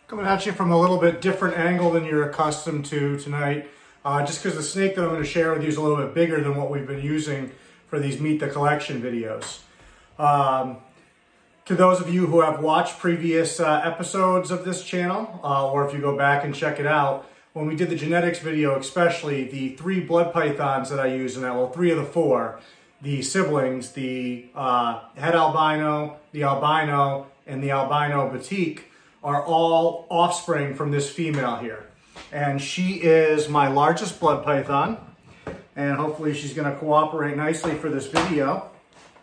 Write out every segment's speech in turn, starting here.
Coming at you from a little bit different angle than you're accustomed to tonight, just because the snake that I'm going to share with you is a little bit bigger than what we've been using for these Meet the Collection videos. To those of you who have watched previous episodes of this channel, or if you go back and check it out, when we did the genetics video especially, the 3 blood pythons that I use in that, well, 3 of the 4, the siblings, the het albino, and the albino batik, are all offspring from this female here. And she is my largest blood python, and hopefully she's going to cooperate nicely for this video.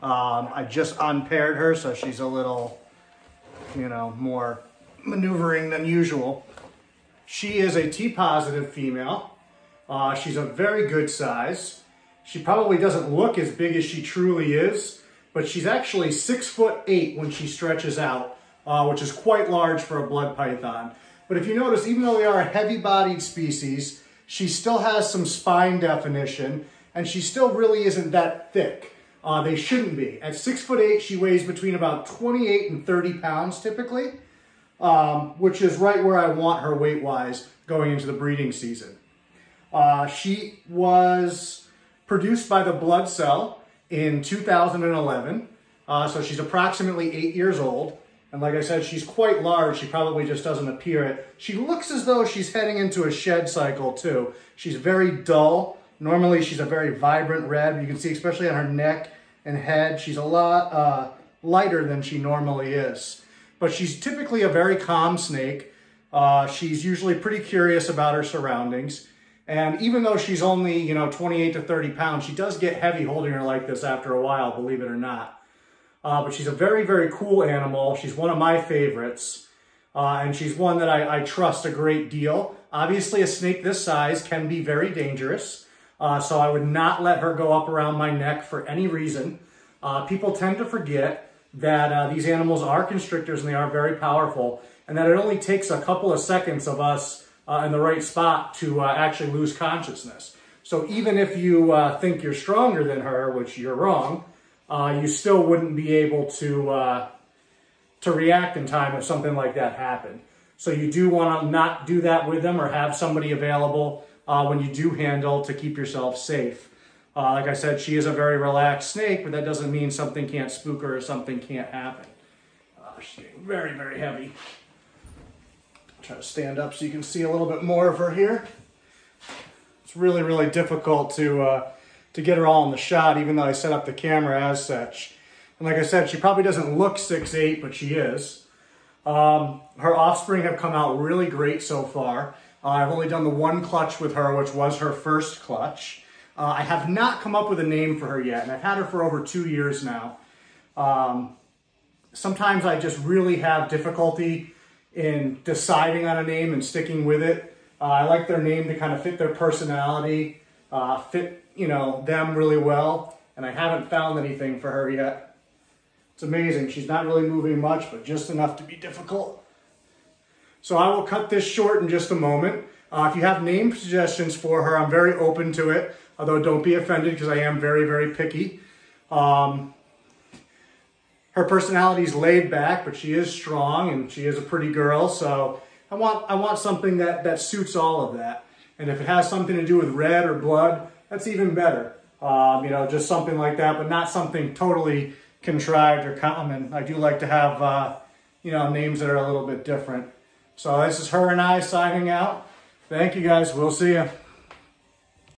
I just unpaired her, so she's a little, more maneuvering than usual. She is a T-positive female. She's a very good size. She probably doesn't look as big as she truly is, but she's actually 6'8" when she stretches out, which is quite large for a blood python. But if you notice, even though they are a heavy-bodied species, she still has some spine definition, and she still really isn't that thick. They shouldn't be. At 6'8", she weighs between about 28 and 30 pounds typically, which is right where I want her weight-wise going into the breeding season. She was produced by the blood cell in 2011, so she's approximately 8 years old. And like I said, she's quite large. She probably just doesn't appear it. She looks as though she's heading into a shed cycle too. She's very dull. Normally she's a very vibrant red. You can see especially on her neck and head, she's a lot lighter than she normally is. But she's typically a very calm snake. She's usually pretty curious about her surroundings. And even though she's only, 28 to 30 pounds, she does get heavy holding her like this after a while, believe it or not. But she's a very, very cool animal. She's one of my favorites. And she's one that I trust a great deal. Obviously, a snake this size can be very dangerous. So I would not let her go up around my neck for any reason. People tend to forget that these animals are constrictors and they are very powerful. And that it only takes a couple of seconds of us in the right spot to actually lose consciousness. So even if you think you're stronger than her, which you're wrong, you still wouldn't be able to react in time if something like that happened. So you do want to not do that with them or have somebody available when you do handle to keep yourself safe. Like I said, she is a very relaxed snake, but that doesn't mean something can't spook her or something can't happen. She's getting very, very heavy. Try to stand up so you can see a little bit more of her here. It's really, really difficult to get her all in the shot, even though I set up the camera as such. And like I said, she probably doesn't look 6'8", but she is. Her offspring have come out really great so far. I've only done the 1 clutch with her, which was her first clutch. I have not come up with a name for her yet, and I've had her for over 2 years now. Sometimes I just really have difficulty in deciding on a name and sticking with it. I like their name to kind of fit their personality, fit them really well, and I haven't found anything for her yet. It's amazing. She's not really moving much, but just enough to be difficult. So I will cut this short in just a moment. If you have name suggestions for her, I'm very open to it, although don't be offended because I am very, very picky. Her personality is laid back, but she is strong and she is a pretty girl, so I want something that suits all of that. And if it has something to do with red or blood, that's even better. Just something like that, but not something totally contrived or common. I do like to have, names that are a little bit different. So this is her and I signing out. Thank you guys. We'll see you.